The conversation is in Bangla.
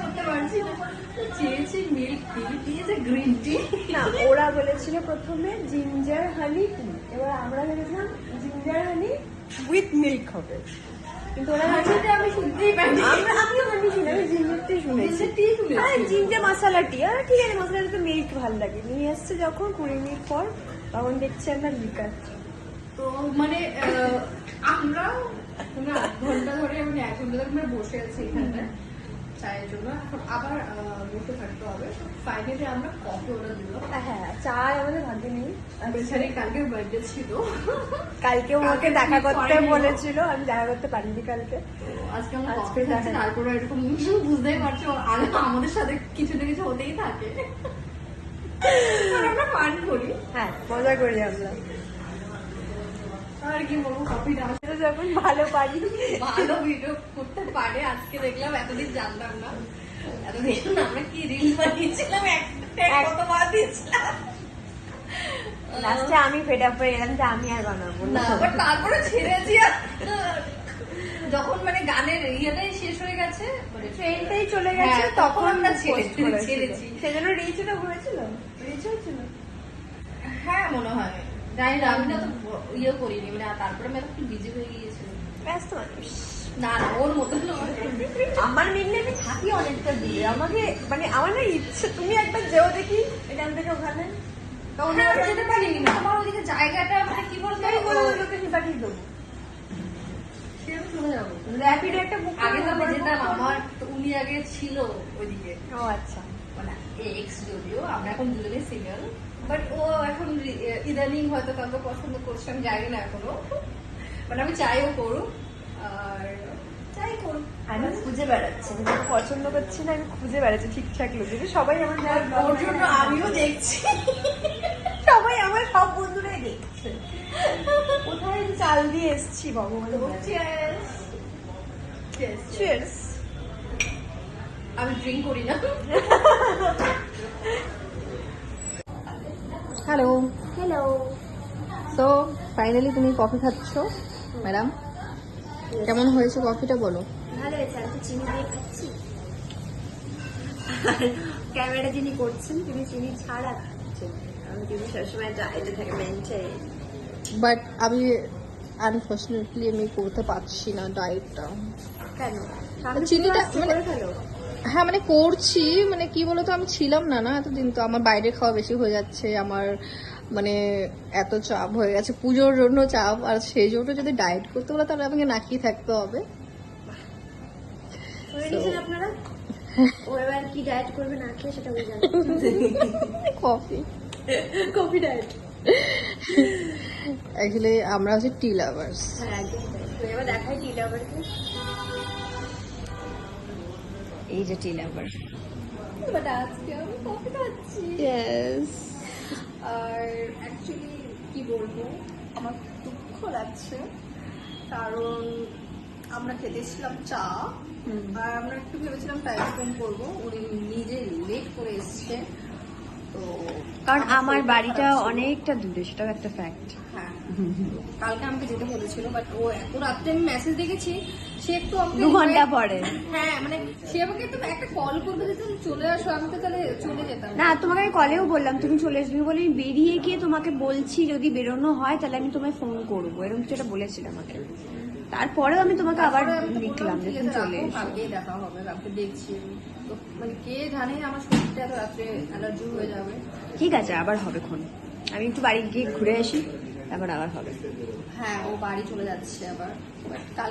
করতে পারছি না। চেয়েছি মিল্ক টি, দিয়েছে গ্রিন টি। না, ওরা বলেছিল প্রথমে জিঞ্জার হানি টি, এবার আমরা ভেবেছিলাম জিঞ্জার হানি উইথ মিল্ক হবে, কিন্তু ওরা হানিটা আমি শুনতেই পাইনি। আমিও হানি শুনি, আমি জিঞ্জার টি শুনেছি। টি শুনেছি। আর জিঞ্জার মশলা টি, আর ঠিক আছে মশলাটা তো মিল্ক ভালো লাগে। নিয়ে এসছে যখন 20 মিনিট পর, তখন দেখছি আমরা লিকার। তো মানে আমরা 8 ঘন্টা ধরে, মানে 1 ঘন্টা ধরে আমরা বসে আছি এখানটায় চায়ের জন্য। এখন আবার বসে থাকতে হবে। ফাইনালি আমরা কফি অর্ডার দিলাম। হ্যাঁ, চা আমাদের ভাগ্যে নেই। বেচারি কালকের বার্থডে ছিল, কালকে ওকে দেখা করতে বলেছিল, আমি দেখা করতে পারিনি কালকে। আজকে আমরা আজকে কফি খাচ্ছি। দেখা। তারপরে এরকম বুঝতেই পারছো আমাদের সাথে কিছু না কিছু হতেই থাকে। আর আমরা ফান করি। হ্যাঁ, মজা করি আমরা। আর কি বলবো, কফিটা এটা যখন ভালো পারি। ভালো ভিডিও করতে পারে। আজকে দেখলাম, এতদিন জানতাম না। এতদিন আমরা কি রিল বানিয়েছিলাম, কতবার দিয়েছিলাম। লাস্টে আমি ফেড আপ হয়ে গেলাম যে আমি আর বানাবো না, না। but তারপরে ছেড়েছি। যখন মানে গানের ইয়েটাই শেষ হয়ে গেছে, মানে ট্রেনটাই চলে গেছে, হ্যাঁ, তখন আমরা post করেছিল। ছেড়েছি। সেজন্য রিচটা হয়েছিল, রিচ হয়েছিল। হ্যাঁ মনে হয়, জানি না, আমি না তো ইয়ে করিনি, মানে তারপরে আমি একটু বিজি হয়ে গিয়েছিলাম। ব্যস্ত মানুষ। না না, ওর মতো নয়। আমার মেনলি আমি থাকি অনেকটা দূরে, আমাকে মানে আমার না ইচ্ছে, তুমি একবার যেও দেখি এখান থেকে ওখানে, তখন হ্যাঁ, আমি যেতে পারি না। আমার ওদিকে জায়গাটা মানে কি বলতো, আমি কোনো লোকেশন পাঠিয়ে দেবো। সেরকম চলে যাবো। র্যাপিডো একটা বুক আগে তো আমি যেতাম, আমার তো উনি আগে ছিল ওইদিকে, ও আচ্ছা। মানে এক্স, যদিও আমরা এখন দুজনে সিঙ্গেল, বাট ও এখন ইদানিং হয়তো কাউকে পছন্দ করছে, আমি জানি না এখনো। মানে আমি চাইও করুক, আর চাই করুক। আমি খুঁজে বেড়াচ্ছি, আমি যাকে পছন্দ করছি না, আমি খুঁজে বেড়াচ্ছি ঠিকঠাক লোক, যদি সবাই আমার ওর জন্য আমিও দেখছি। সবাই আমার সব বন্ধুরাই দেখছে কোথায় আমি চাল দিয়ে এসছি ভগবান। Cheers. Cheers. চিয়ার্স। আমি ড্রিঙ্ক করি না। হ্যালো। হ্যালো। তো ফাইনালি তুমি কফি খাচ্ছ ম্যাডাম, কেমন হয়েছে কফিটা বলো? ভালো হয়েছে, আমি তো চিনি দিয়ে খাচ্ছি। ক্যামেরা যিনি করছেন তিনি চিনি ছাড়া খাচ্ছেন, আমি কিন্তু সবসময় ডায়েটে থাকে মেনটেন। বাট আমি আনফর্চুনেটলি আমি করতে পারছি না ডায়েটটা। কেন? চিনিটা মানে ভালো। হ্যাঁ মানে করছি, মানে কি বলতো, আমি ছিলাম না এতদিন, তো আমার বাইরে খাওয়া বেশি হয়ে যাচ্ছে, আমার মানে এত চাপ হয়ে গেছে, পুজোর জন্য চাপ, আর সেই জন্য যদি ডায়েট করতে বলে তাহলে আমাকে না খেয়ে থাকতে হবে। করে নিয়েছেন আপনারা? ও এবার কি ডায়েট করবে না খেয়ে সেটা ওই জানেন। Coffee coffee diet. অ্যাকচুয়ালি আমরা হচ্ছে টি লাভার্স। হ্যাঁ একদম তাই। তো এবার দেখাই টি লাভারকে। এই যে টি লাভার। বাট আজকে আমি কফি খাচ্ছি। ইয়েস। আর অ্যাকচুয়ালি কি বলবো, আমার দুঃখ লাগছে, কারণ আমরা খেতেছিলাম চা, আর আমরা একটু ভেবেছিলাম টাইম স্পেন্ড করবো, উনি নিজে লেট করে এসছে। তো কারণ আমার শরীরটা বাড়িটা খারাপ ছিল। অনেকটা দূরে, সেটাও একটা ফ্যাক্ট। হ্যাঁ, কালকে আমাকে যেতে বলেছিল, বাট ও এত রাত্রে আমি মেসেজ দেখেছি, সে একটু আমাকে 2 ঘন্টা পরে। হ্যাঁ মানে সে আমাকে একটু একটা কল করবে যে তুমি চলে আসো, আমি তো তাহলে চলে যেতাম। না, তোমাকে আমি কলেও বললাম তুমি চলে আসবে বলে, আমি বেরিয়ে গিয়ে তোমাকে বলছি যদি বেরোনো হয় তাহলে আমি তোমায় ফোন করবো, এরকম কিছু একটা বলেছিল আমাকে। তারপরেও আমি তোমাকে আবার তারপরে আমি তো লিখলাম যে বললাম, ঠিক তুমি আছে, চলে রাখো, এসো। কালকেই দেখা হবে, কালকে দেখছি আমি। তো মানে কে জানে আমার শরীরটা এত রাত্রে অ্যালার্জি হয়ে যাবে। ঠিক আছে, আবার হবে ক্ষণ, আমি একটু বাড়ি গিয়ে ঘুরে আসি, তারপর আবার হবে। হ্যাঁ, ও বাড়ি চলে যাচ্ছে আবার, বাট কাল